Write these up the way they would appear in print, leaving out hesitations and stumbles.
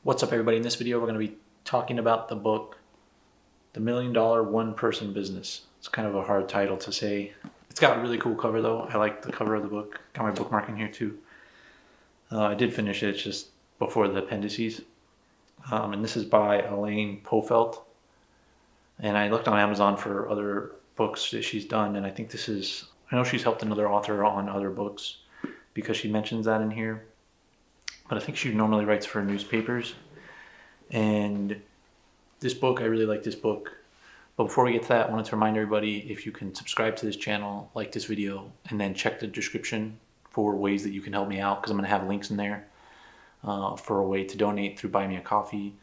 What's up, everybody? In this video, we're going to be talking about the book, The $1 Million One-Person Business. It's kind of a hard title to say. It's got a really cool cover, though. I like the cover of the book. Got my bookmark in here, too. I did finish it. It's just before the appendices. And this is by Elaine Pofeldt. And I looked on Amazon for other books that she's done, and I think this is... I know she's helped another author on other books because she mentions that in here. But I think she normally writes for newspapers. And this book, I really like this book. But before we get to that, I wanted to remind everybody, if you can subscribe to this channel, like this video, and then check the description for ways that you can help me out, because I'm going to have links in there for a way to donate through Buy Me a Coffee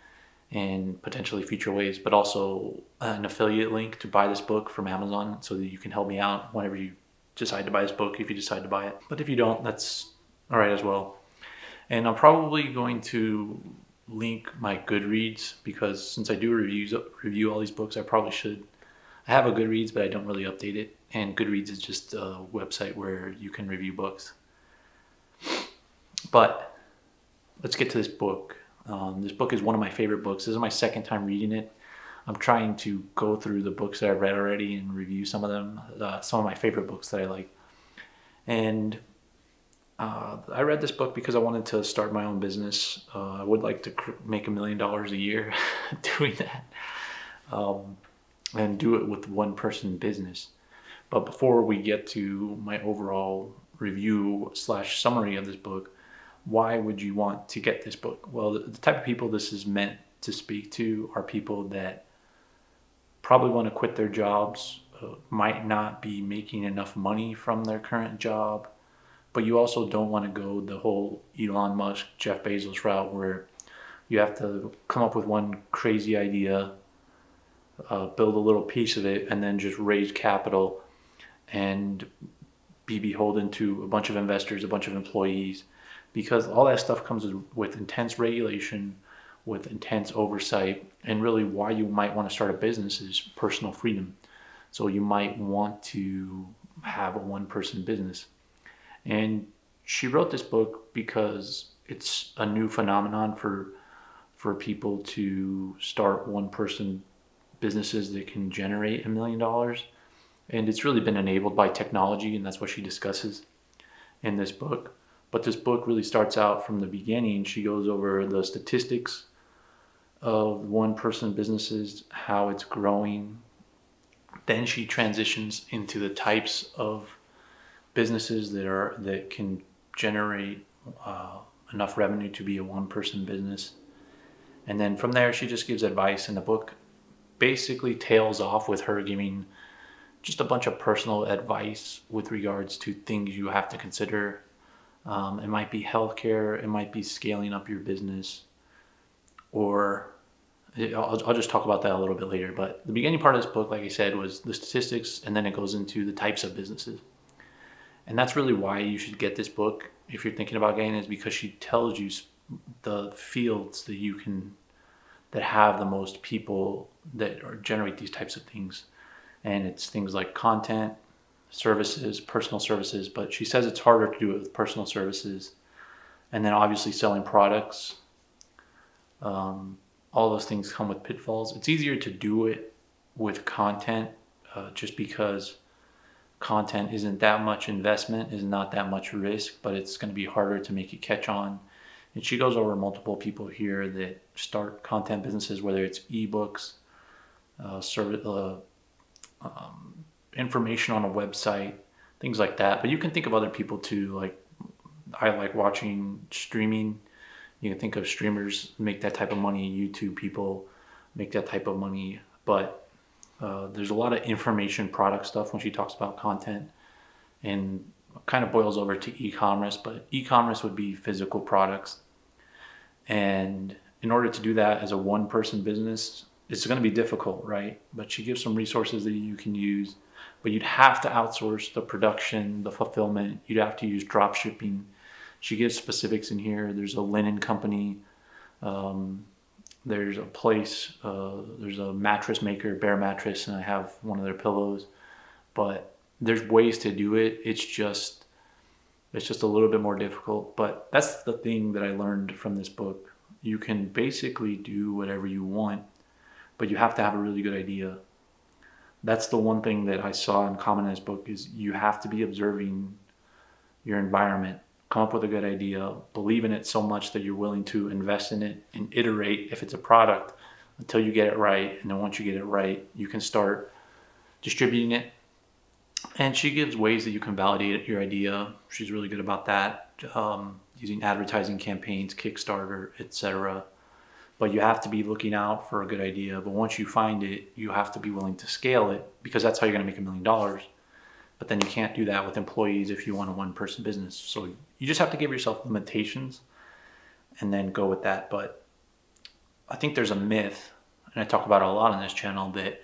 and potentially future ways, but also an affiliate link to buy this book from Amazon so that you can help me out whenever you decide to buy this book, if you decide to buy it. But if you don't, that's all right as well. And I'm probably going to link my Goodreads, because since I do review all these books, I probably should. I have a Goodreads, but I don't really update it. And Goodreads is just a website where you can review books. But let's get to this book. This book is one of my favorite books. This is my second time reading it. I'm trying to go through the books that I've read already and review some of them, some of my favorite books that I like. And I read this book because I wanted to start my own business. I would like to make $1 million a year doing that, and do it with one-person business. But before we get to my overall review / summary of this book, why would you want to get this book? Well, the type of people this is meant to speak to are people that probably want to quit their jobs, might not be making enough money from their current job, but you also don't want to go the whole Elon Musk, Jeff Bezos route where you have to come up with one crazy idea, build a little piece of it, and then just raise capital and be beholden to a bunch of investors, a bunch of employees, because all that stuff comes with intense regulation, with intense oversight, and really why you might want to start a business is personal freedom. So you might want to have a one-person business. And she wrote this book because it's a new phenomenon for people to start one-person businesses that can generate $1 million. And it's really been enabled by technology, and that's what she discusses in this book. But this book really starts out from the beginning. She goes over the statistics of one-person businesses, how it's growing. Then she transitions into the types of businesses that can generate enough revenue to be a one-person business. And then from there, she just gives advice, and the book basically tails off with her giving just a bunch of personal advice with regards to things you have to consider. It might be healthcare, it might be scaling up your business, or I'll just talk about that a little bit later. But the beginning part of this book, like I said, was the statistics, and then it goes into the types of businesses. And that's really why you should get this book if you're thinking about getting it, is because she tells you the fields that have the most people that generate these types of things. And it's things like content, services, personal services, but she says it's harder to do it with personal services. And then obviously selling products. All those things come with pitfalls. It's easier to do it with content, just because content isn't that much investment, is not that much risk, but it's going to be harder to make it catch on. And she goes over multiple people here that start content businesses, whether it's ebooks, information on a website, things like that. But you can think of other people too. Like, I like watching streaming. You can think of streamers make that type of money. YouTube people make that type of money. But there's a lot of information product stuff when she talks about content, and kind of boils over to e-commerce, but e-commerce would be physical products. And in order to do that as a one-person business, it's going to be difficult, right? But she gives some resources that you can use, but you'd have to outsource the production, the fulfillment. You'd have to use drop shipping. She gives specifics in here. There's a linen company. There's a place, there's a mattress maker, Bear Mattress, and I have one of their pillows. But there's ways to do it. It's just a little bit more difficult. But that's the thing that I learned from this book. you can basically do whatever you want, but you have to have a really good idea. That's the one thing that I saw in common in this book is you have to be observing your environment, come up with a good idea, believe in it so much that you're willing to invest in it and iterate if it's a product until you get it right. And then once you get it right, you can start distributing it. And she gives ways that you can validate your idea. She's really good about that, using advertising campaigns, Kickstarter, etc. But you have to be looking out for a good idea. But once you find it, you have to be willing to scale it, because that's how you're going to make $1 million. But then you can't do that with employees if you want a one-person business. So you just have to give yourself limitations and then go with that. But I think there's a myth, and I talk about it a lot on this channel, that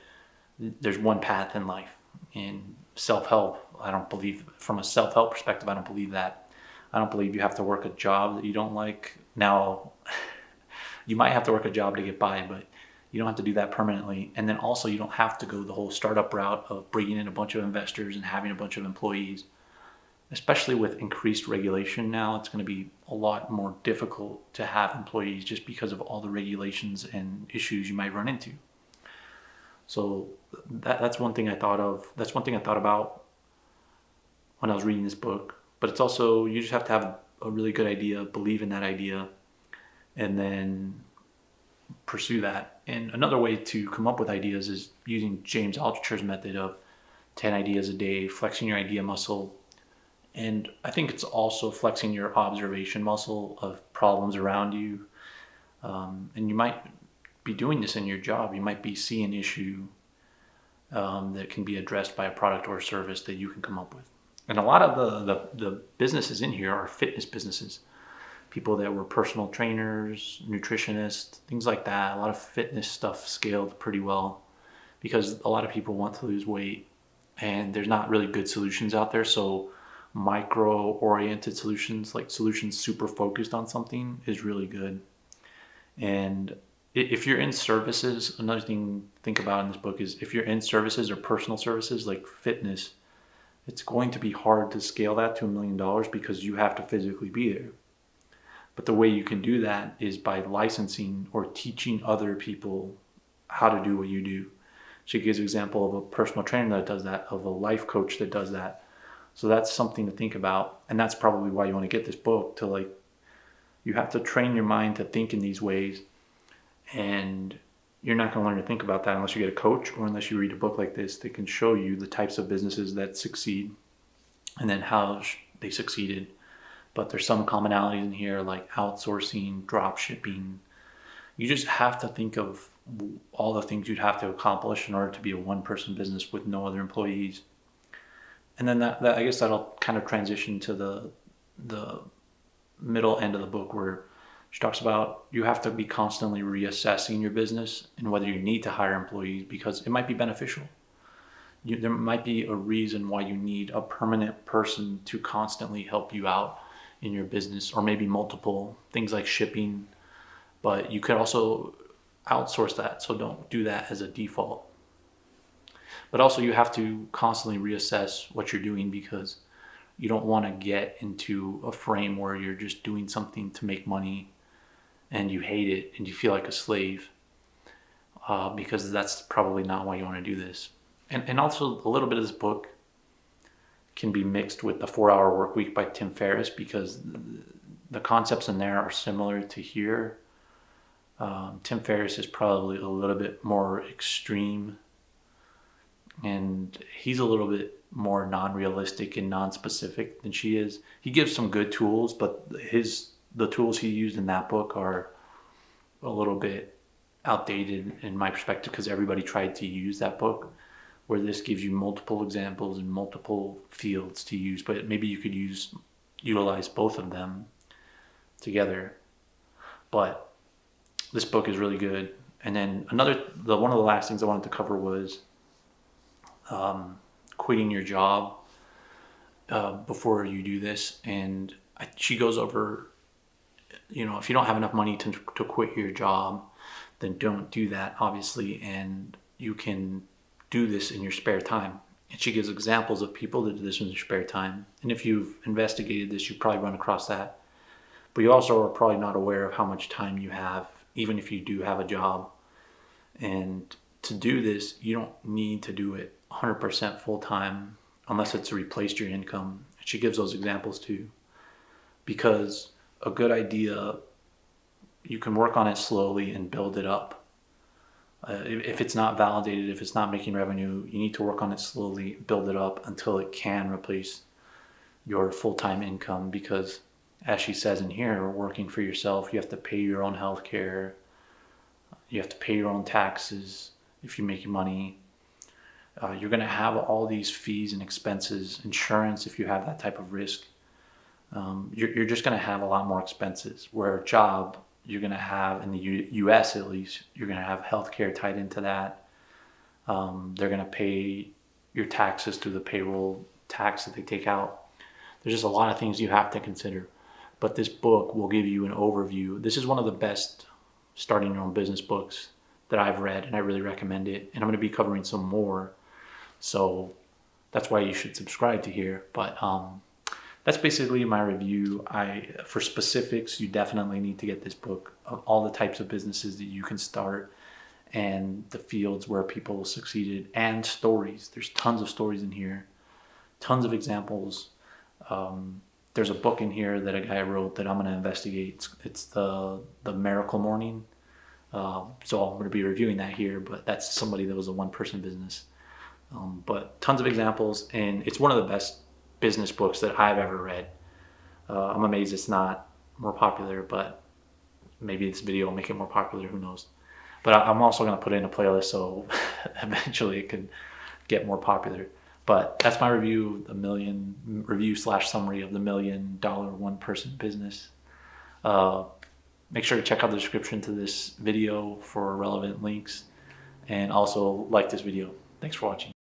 there's one path in life. In self-help, I don't believe, from a self-help perspective, I don't believe that. I don't believe you have to work a job that you don't like. Now, you might have to work a job to get by, but you don't have to do that permanently. And then also you don't have to go the whole startup route of bringing in a bunch of investors and having a bunch of employees. Especially with increased regulation now, it's going to be a lot more difficult to have employees just because of all the regulations and issues you might run into. So that's one thing I thought of. That's one thing I thought about when I was reading this book. But it's also, you just have to have a really good idea, believe in that idea, and then pursue that. And another way to come up with ideas is using James Altucher's method of 10 ideas a day, flexing your idea muscle. And I think it's also flexing your observation muscle of problems around you. And you might be doing this in your job. You might be seeing an issue that can be addressed by a product or a service that you can come up with. And a lot of the businesses in here are fitness businesses. People that were personal trainers, nutritionists, things like that. A lot of fitness stuff scaled pretty well because a lot of people want to lose weight and there's not really good solutions out there. So micro-oriented solutions, like solutions super focused on something, is really good. And if you're in services, another thing to think about in this book is if you're in services or personal services like fitness, it's going to be hard to scale that to $1 million because you have to physically be there. But the way you can do that is by licensing or teaching other people how to do what you do. She gives an example of a personal trainer that does that, of a life coach that does that. So that's something to think about. And that's probably why you want to get this book, to like, you have to train your mind to think in these ways. And you're not going to learn to think about that unless you get a coach or unless you read a book like this that can show you the types of businesses that succeed and then how they succeeded. But there's some commonalities in here like outsourcing, drop shipping. You just have to think of all the things you'd have to accomplish in order to be a one-person business with no other employees. And then that I guess that'll kind of transition to the middle end of the book, where she talks about you have to be constantly reassessing your business and whether you need to hire employees, because it might be beneficial. There might be a reason why you need a permanent person to constantly help you out in your business, or maybe multiple things like shipping, but you could also outsource that. So don't do that as a default. But also you have to constantly reassess what you're doing, because you don't want to get into a frame where you're just doing something to make money and you hate it and you feel like a slave, because that's probably not why you want to do this. And also a little bit of this book can be mixed with the 4-Hour Workweek by Tim Ferriss, because the concepts in there are similar to here. Tim Ferriss is probably a little bit more extreme, and he's a little bit more non-realistic and non-specific than she is. He gives some good tools, but the tools he used in that book are a little bit outdated in my perspective, because everybody tried to use that book, where this gives you multiple examples and multiple fields to use, but maybe you could utilize both of them together. But this book is really good. And then one of the last things I wanted to cover was quitting your job before you do this. And she goes over, if you don't have enough money to quit your job, then don't do that, obviously, and you can do this in your spare time. And she gives examples of people that do this in their spare time. And if you've investigated this, you've probably run across that. but you also are probably not aware of how much time you have, even if you do have a job. And to do this, you don't need to do it 100% full time unless it's replaced your income. She gives those examples too, because a good idea, you can work on it slowly and build it up. If it's not validated, if it's not making revenue, you need to work on it slowly, build it up until it can replace your full-time income. Because as she says in here, working for yourself, you have to pay your own health care, you have to pay your own taxes if you make money. You're going to have all these fees and expenses, insurance if you have that type of risk. You're just going to have a lot more expenses. Where a job, you're going to have, in the US at least, you're going to have healthcare tied into that. They're going to pay your taxes through the payroll tax that they take out. There's just a lot of things you have to consider. But this book will give you an overview. This is one of the best starting your own business books that I've read, and I really recommend it. And I'm going to be covering some more. So that's why you should subscribe to here. But that's basically my review. For specifics, you definitely need to get this book of all the types of businesses that you can start and the fields where people succeeded, and stories. There's tons of stories in here, tons of examples. There's a book in here that a guy wrote that I'm going to investigate. It's the Miracle Morning. So I'm going to be reviewing that here, but that's somebody that was a one-person business. But tons of examples, and it's one of the best business books that I've ever read. I'm amazed it's not more popular, but maybe this video will make it more popular, who knows. But I'm also going to put it in a playlist, so eventually it could get more popular. But that's my review, review/summary of the $1 Million One-Person Business. Make sure to check out the description to this video for relevant links, and also like this video. Thanks for watching.